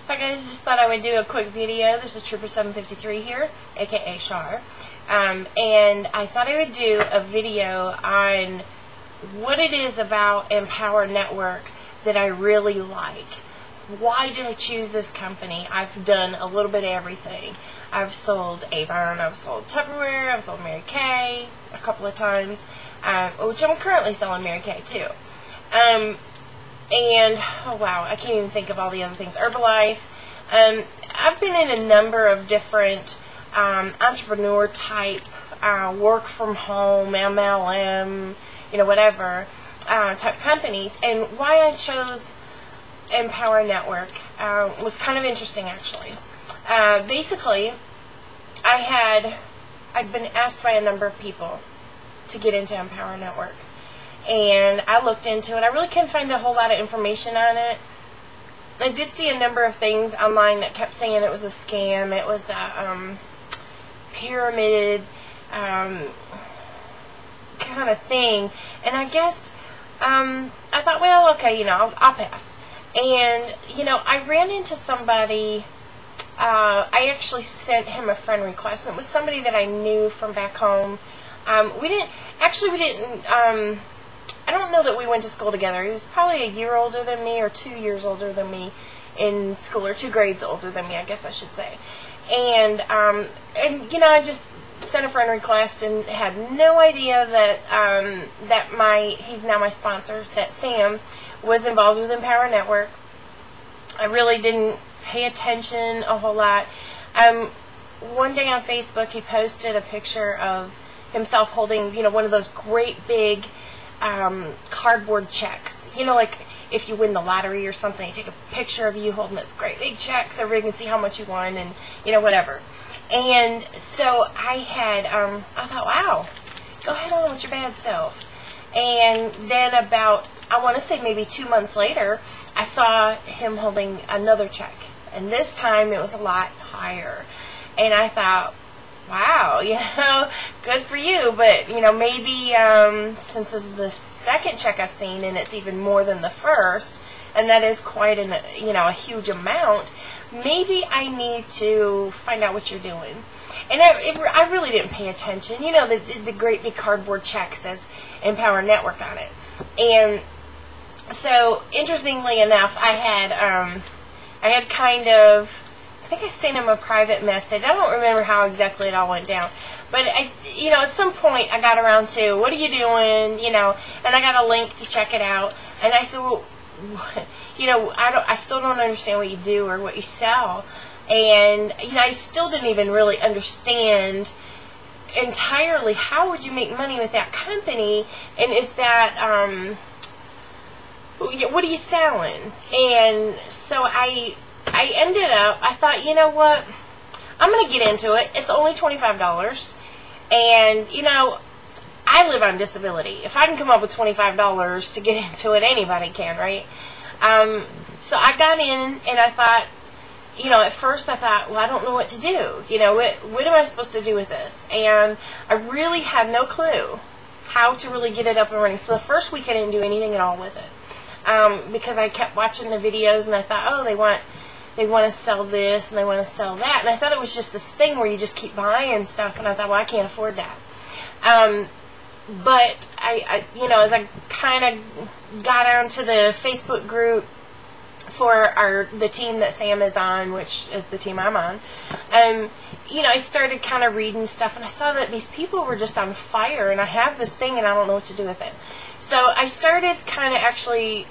Hi guys, just thought I would do a quick video. This is Trooper 753 here, aka Shar. And I thought I would do a video on what it is about Empower Network that I really like. Why did I choose this company? I've done a little bit of everything. I've sold Avon, I've sold Tupperware, I've sold Mary Kay a couple of times, which I'm currently selling Mary Kay too. And, oh wow, I can't even think of all the other things. Herbalife. I've been in a number of different entrepreneur type, work from home, MLM, whatever, type companies. And why I chose Empower Network was kind of interesting, actually. Basically, I'd been asked by a number of people to get into Empower Network. And I looked into it. I really couldn't find a whole lot of information on it. I did see a number of things online that kept saying it was a scam. It was a pyramid kind of thing. And I guess I thought, well, okay, I'll pass. And, I ran into somebody. I actually sent him a friend request. And it was somebody that I knew from back home. We didn't. I don't know that we went to school together. He was probably a year older than me or 2 years older than me in school, or 2 grades older than me, I guess I should say. And I just sent a friend request and had no idea that he's now my sponsor, that Sam was involved with Empower Network. I really didn't pay attention a whole lot. One day on Facebook, he posted a picture of himself holding, one of those great big cardboard checks. Like if you win the lottery or something, you take a picture of you holding this great big check so everybody can see how much you won and, whatever. And so I thought, wow, go ahead on with your bad self. And then about, I want to say maybe 2 months later, I saw him holding another check. And this time it was a lot higher. And I thought, wow, good for you, but, maybe since this is the second check I've seen and it's even more than the first, and that is quite a huge amount, maybe I need to find out what you're doing. And I really didn't pay attention. The great big cardboard check says Empower Network on it. And so, interestingly enough, I had kind of, I think I sent him a private message. I don't remember how exactly it all went down. But, at some point I got around to, what are you doing, and I got a link to check it out. And I said, well, I still don't understand what you do or what you sell. And, I still didn't even really understand entirely how would you make money with that company, and is that, what are you selling? And so I ended up, I thought, you know what, I'm going to get into it. It's only $25. And, I live on disability. If I can come up with $25 to get into it, anybody can, right? So I got in, and I thought, at first I thought, well, I don't know what to do. What am I supposed to do with this? And I really had no clue how to really get it up and running. So the first week I didn't do anything at all with it. Because I kept watching the videos, and I thought, oh, they want to sell this and they want to sell that, and I thought it was just this thing where you just keep buying stuff, and I thought, well, I can't afford that. But as I kind of got onto the Facebook group for the team that Sam is on, which is the team I'm on, I started kind of reading stuff, and I saw that these people were just on fire, and I have this thing and I don't know what to do with it. So I started kind of actually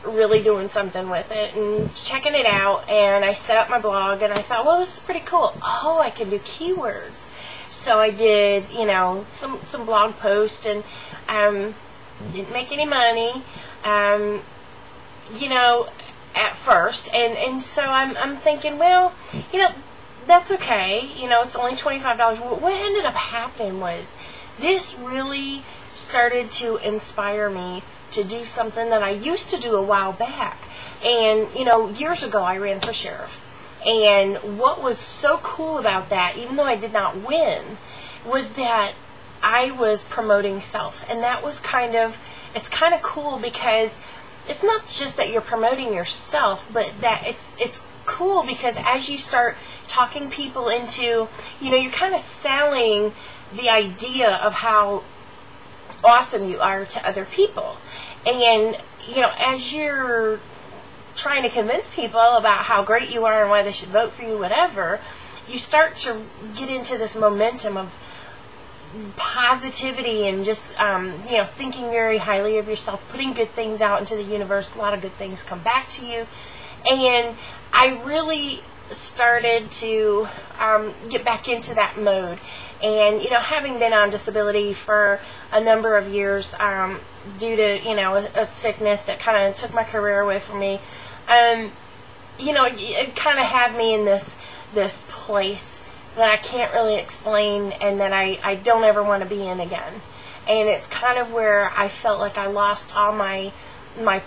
really doing something with it and checking it out, and I set up my blog, and I thought, well, this is pretty cool. Oh, I can do keywords. So I did, some blog posts, and didn't make any money, at first, and so I'm thinking, well, that's okay, it's only $25. What ended up happening was this really started to inspire me to do something that I used to do a while back. And, years ago I ran for sheriff. And what was so cool about that, even though I did not win, was that I was promoting self. And that was it's kind of cool because it's not just that you're promoting yourself, but that it's cool because as you start talking people into, you're kind of selling the idea of how awesome you are to other people. And, as you're trying to convince people about how great you are and why they should vote for you, whatever, you start to get into this momentum of positivity and just, thinking very highly of yourself, putting good things out into the universe. A lot of good things come back to you. And I really started to get back into that mode. And, having been on disability for a number of years due to, a sickness that kind of took my career away from me, it kind of had me in this place that I can't really explain and that I don't ever want to be in again. And it's kind of where I felt like I lost all my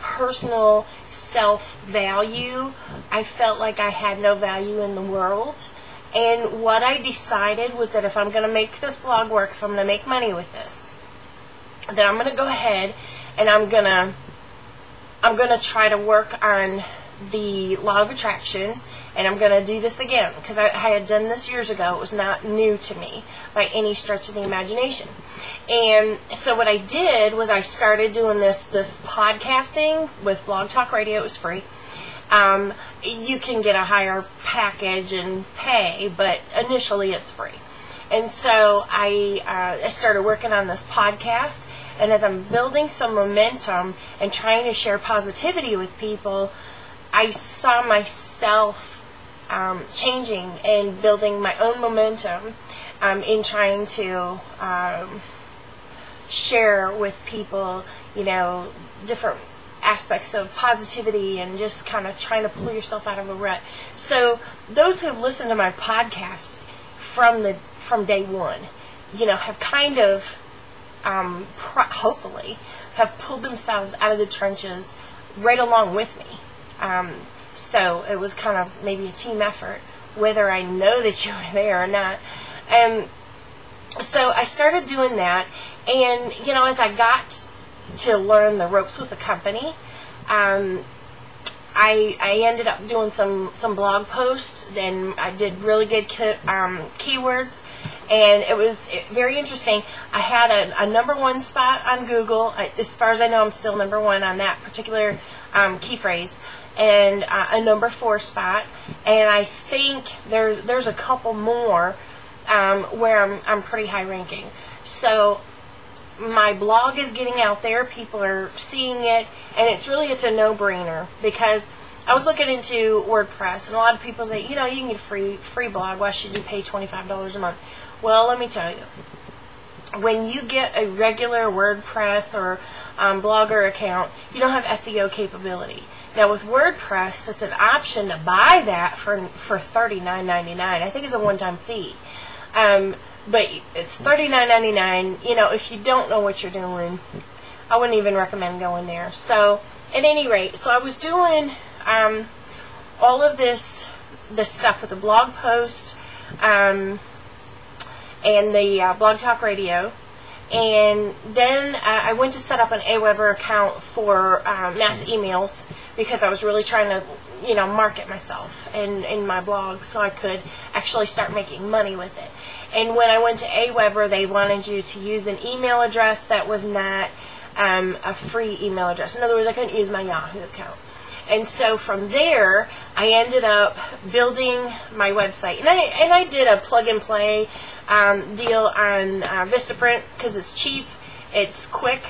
personal self-value. I felt like I had no value in the world. And what I decided was that if I'm going to make this blog work, if I'm going to make money with this, then I'm going to go ahead and I'm going to try to work on the law of attraction, and I'm going to do this again because I had done this years ago. It was not new to me by any stretch of the imagination. And so what I did was I started doing this podcasting with Blog Talk Radio. It was free. You can get a higher package and pay, but initially it's free. And so I started working on this podcast, and as I'm building some momentum and trying to share positivity with people, I saw myself changing and building my own momentum in trying to share with people, different aspects of positivity and just kind of trying to pull yourself out of a rut. So those who have listened to my podcast from day one, have kind of hopefully have pulled themselves out of the trenches right along with me. So it was kind of maybe a team effort, whether I know that you were there or not. So I started doing that, and as I got to learn the ropes with the company, I ended up doing some blog posts, and I did really good keywords, and it was very interesting. I had a #1 spot on Google. As far as I know, I'm still #1 on that particular key phrase, and a #4 spot, and I think there's a couple more where I'm pretty high ranking. So my blog is getting out there, people are seeing it, and it's a no-brainer, because I was looking into WordPress, and a lot of people say, you can get a free blog, why should you pay $25 a month? Well, let me tell you, when you get a regular WordPress or Blogger account, you don't have SEO capability. Now with WordPress, it's an option to buy that for $39.99. I think it's a one-time fee. But it's $39.99. If you don't know what you're doing, I wouldn't even recommend going there. So at any rate, so I was doing all of this stuff with the blog post and the Blog Talk Radio. And then I went to set up an Aweber account for mass emails, because I was really trying to, market myself in my blog so I could actually start making money with it. And when I went to Aweber, they wanted you to use an email address that was not a free email address. In other words, I couldn't use my Yahoo account. And so from there, I ended up building my website. And I did a plug-and-play deal on Vistaprint, because it's cheap, it's quick.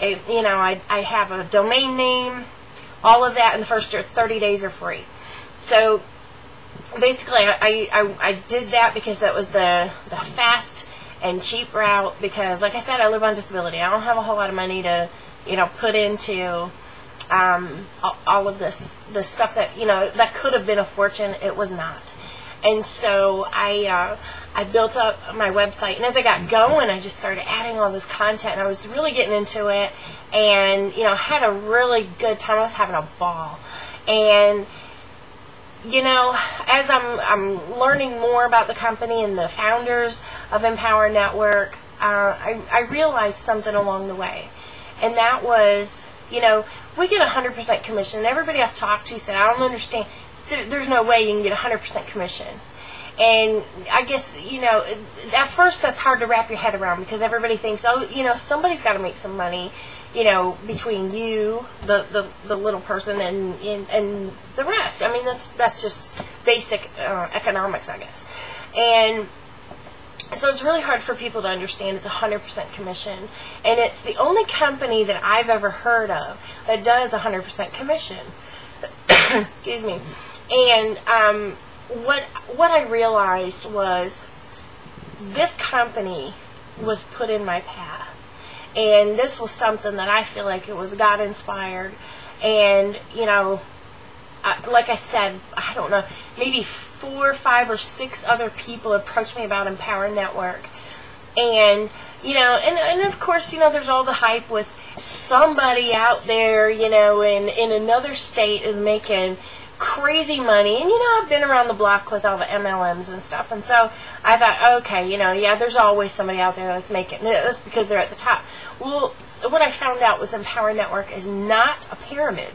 I have a domain name, all of that, and the first 30 days are free. So basically, I did that because that was the fast and cheap route, because, like I said, I live on disability. I don't have a whole lot of money to, put into all of this stuff that, that could have been a fortune. It was not. And so I built up my website, and as I got going, I just started adding all this content, and I was really getting into it, and had a really good time. I was having a ball. And as I'm learning more about the company and the founders of Empower Network, I realized something along the way, and that was, we get 100% commission. And everybody I've talked to said, I don't understand. there's no way you can get 100% commission. And I guess, at first that's hard to wrap your head around, because everybody thinks, oh, somebody's got to make some money, between you, the little person, and the rest. I mean, that's just basic economics, I guess. And so it's really hard for people to understand it's 100% commission. And it's the only company that I've ever heard of that does 100% commission. Excuse me. And what I realized was this company was put in my path. And this was something that I feel like it was God inspired. And, like I said, I don't know, maybe 4, 5, or 6 other people approached me about Empower Network. And, and of course, there's all the hype with somebody out there, in another state is making crazy money. And, I've been around the block with all the MLMs and stuff. And so I thought, okay, there's always somebody out there that's making it. That's because they're at the top. Well, what I found out was Empower Network is not a pyramid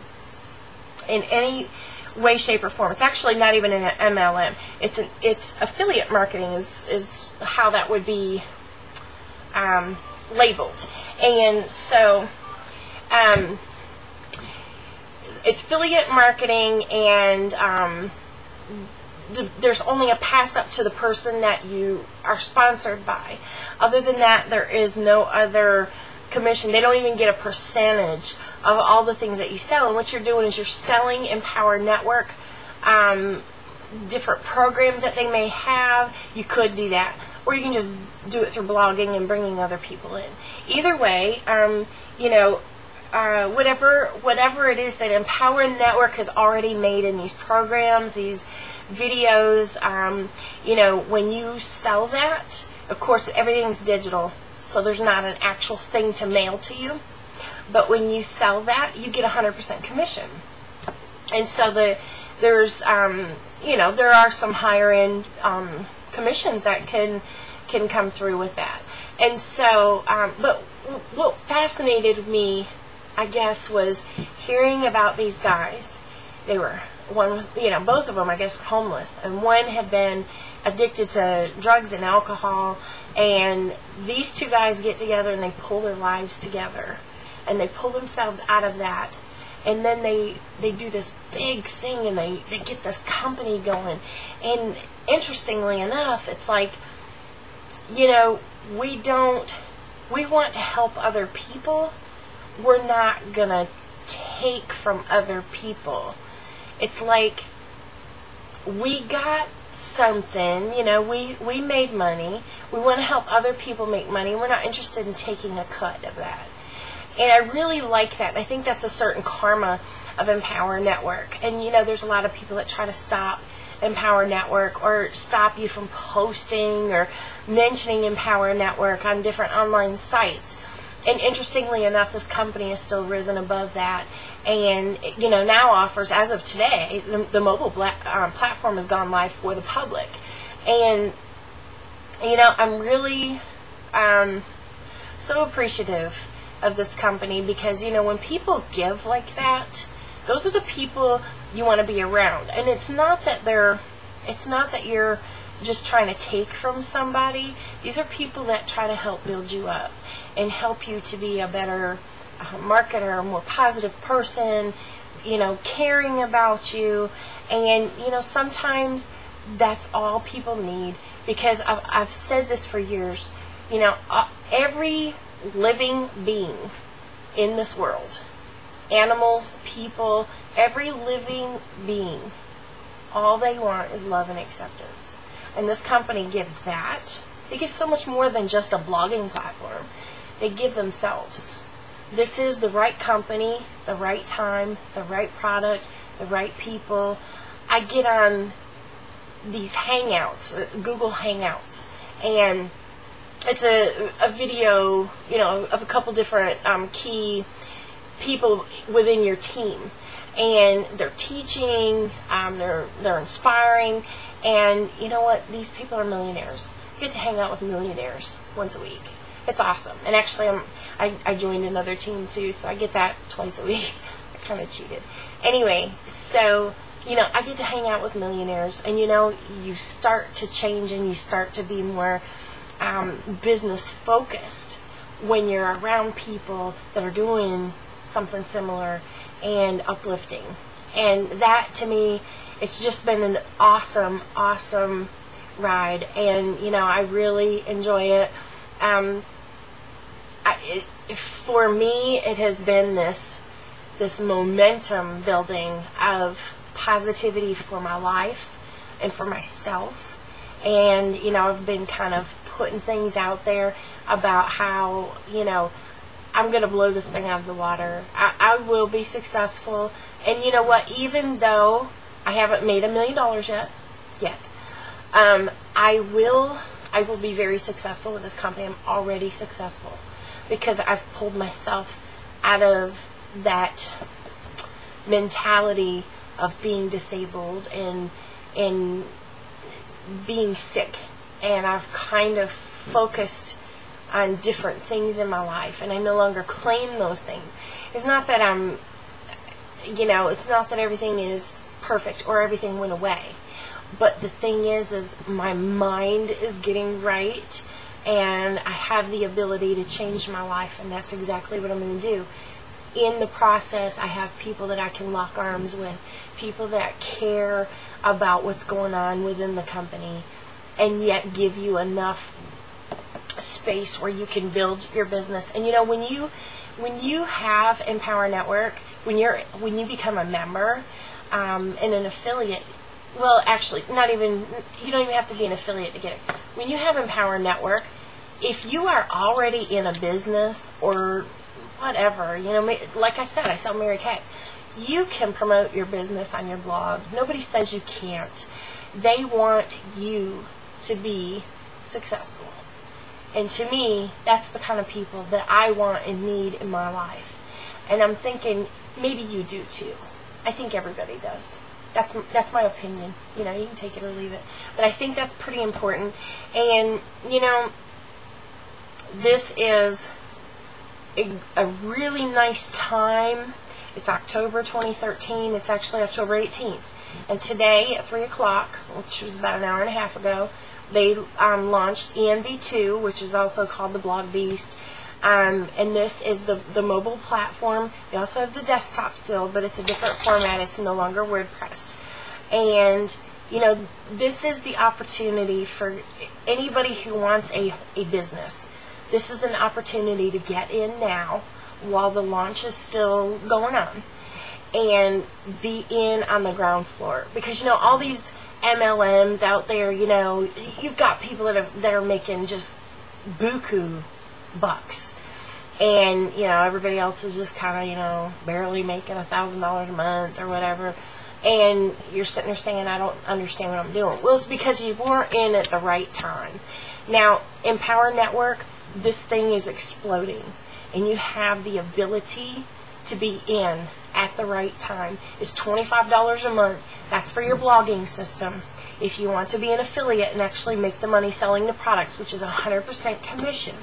in any way, shape, or form. It's actually not even an MLM. It's affiliate marketing is how that would be labeled. And so it's affiliate marketing, and there's only a pass up to the person that you are sponsored by. Other than that, there is no other commission. They don't even get a percentage of all the things that you sell. And what you're doing is you're selling Empower Network, different programs that they may have. You could do that, or you can just do it through blogging and bringing other people in. Either way, whatever it is that Empower Network has already made in these programs, these videos, when you sell that, of course, everything's digital, so there's not an actual thing to mail to you. But when you sell that, you get 100% commission. And so there's there are some higher end commissions that can come through with that. And so, but what fascinated me, I guess, was hearing about these guys. Both of them, I guess, were homeless, and one had been addicted to drugs and alcohol. And these two guys get together and they pull their lives together, and they pull themselves out of that. And then they do this big thing, and they get this company going. And interestingly enough, it's like, we want to help other people. We're not going to take from other people. It's like we got something, we made money. We want to help other people make money. We're not interested in taking a cut of that. And I really like that. I think that's a certain karma of Empower Network. And, there's a lot of people that try to stop Empower Network, or stop you from posting or mentioning Empower Network on different online sites. And interestingly enough, this company has still risen above that, and now offers, as of today, the mobile platform has gone live for the public. And I'm really so appreciative of this company, because when people give like that, those are the people you want to be around. And it's not that you're just trying to take from somebody. These are people that try to help build you up and help you to be a better marketer, a more positive person, caring about you. And sometimes that's all people need, because I've said this for years. Every living being in this world, animals, people, every living being, all they want is love and acceptance. And this company gives that. They give so much more than just a blogging platform. They give themselves. This is the right company, the right time, the right product, the right people. I get on these Hangouts, Google Hangouts, and it's a video, of a couple different key people within your team. And they're teaching, they're inspiring, and you know what? These people are millionaires. You get to hang out with millionaires once a week. It's awesome. And actually, I joined another team too, so I get that twice a week. I kind of cheated. Anyway, so I get to hang out with millionaires, and you start to change and you start to be more business focused when you're around people that are doing something similar and uplifting. And that, to me, it's just been an awesome ride, and I really enjoy it. For me, it has been this momentum building of positivity for my life and for myself. And I've been kind of putting things out there about how I'm going to blow this thing out of the water. I will be successful. And you know what? Even though I haven't made $1 million yet, I will be very successful with this company. I'm already successful because I've pulled myself out of that mentality of being disabled and being sick, and I've kind of focused on different things in my life, and I no longer claim those things. It's not that it's not that everything is perfect or everything went away, but the thing is my mind is getting right, and I have the ability to change my life, and that's exactly what I'm going to do. In the process, I have people that I can lock arms with, people that care about what's going on within the company, and yet give you enough space where you can build your business. And when you have Empower Network, when you become a member and an affiliate, well, actually, you don't even have to be an affiliate to get it. When you have Empower Network, if you are already in a business or whatever, like I said, I sell Mary Kay. You can promote your business on your blog. Nobody says you can't. They want you to be successful. And to me, that's the kind of people that I want and need in my life. And I'm thinking, maybe you do too. I think everybody does. That's my opinion. You can take it or leave it. But I think that's pretty important. And, this is a really nice time. It's October 2013. It's actually October 18th. And today at 3 o'clock, which was about an hour and a half ago, they launched ENB2, which is also called the Blog Beast. And this is the mobile platform. They also have the desktop still, but it's a different format. It's no longer WordPress. And, this is the opportunity for anybody who wants a business. This is an opportunity to get in now while the launch is still going on and be in on the ground floor. Because, all these MLMs out there, you've got people that are making just buku bucks. And, everybody else is just kind of, barely making $1,000 a month or whatever. And you're sitting there saying, I don't understand what I'm doing. Well, it's because you weren't in at the right time. Now, Empower Network, this thing is exploding. And you have the ability to be in at the right time. It's $25 a month. That's for your blogging system. If you want to be an affiliate and actually make the money selling the products, which is 100% commission,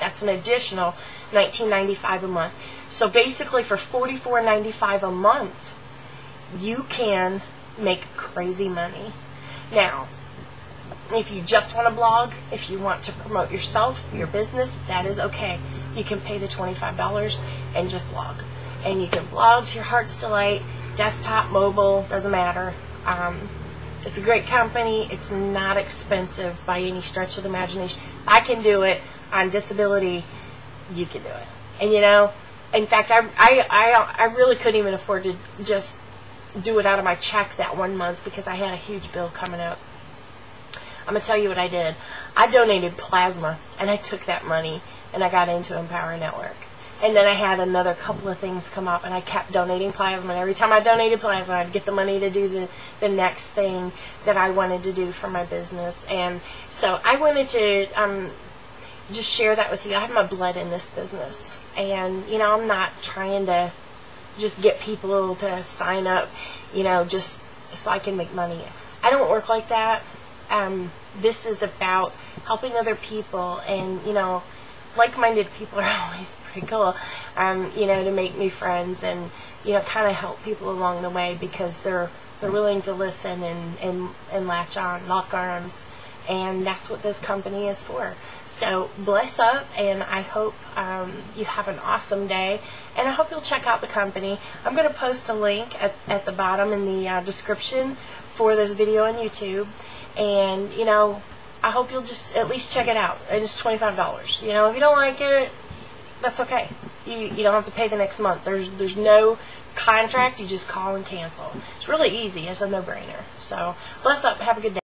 that's an additional $19.95 a month. So basically for $44.95 a month, you can make crazy money. Now, if you just want to blog, if you want to promote yourself, your business, that is okay. You can pay the $25 and just blog. And you can blog to your heart's delight, desktop, mobile, doesn't matter. It's a great company. It's not expensive by any stretch of the imagination. I can do it on disability. You can do it. And in fact, I really couldn't even afford to just do it out of my check that one month because I had a huge bill coming up. I'm going to tell you what I did. I donated plasma, and I took that money, and I got into Empower Network. And then I had another couple of things come up, and I kept donating plasma. And every time I donated plasma, I'd get the money to do the next thing that I wanted to do for my business. And so I wanted to just share that with you. I have my blood in this business. And, I'm not trying to just get people to sign up, just so I can make money. I don't work like that. This is about helping other people, and, like-minded people are always pretty cool, to make new friends and kind of help people along the way, because they're willing to listen and latch on, lock arms, and that's what this company is for. So bless up, and I hope you have an awesome day, and I hope you'll check out the company. I'm going to post a link at the bottom in the description for this video on YouTube, and I hope you'll just at least check it out. It's $25. If you don't like it, that's okay. You don't have to pay the next month. There's no contract. You just call and cancel. It's really easy. It's a no-brainer. So bless up. Have a good day.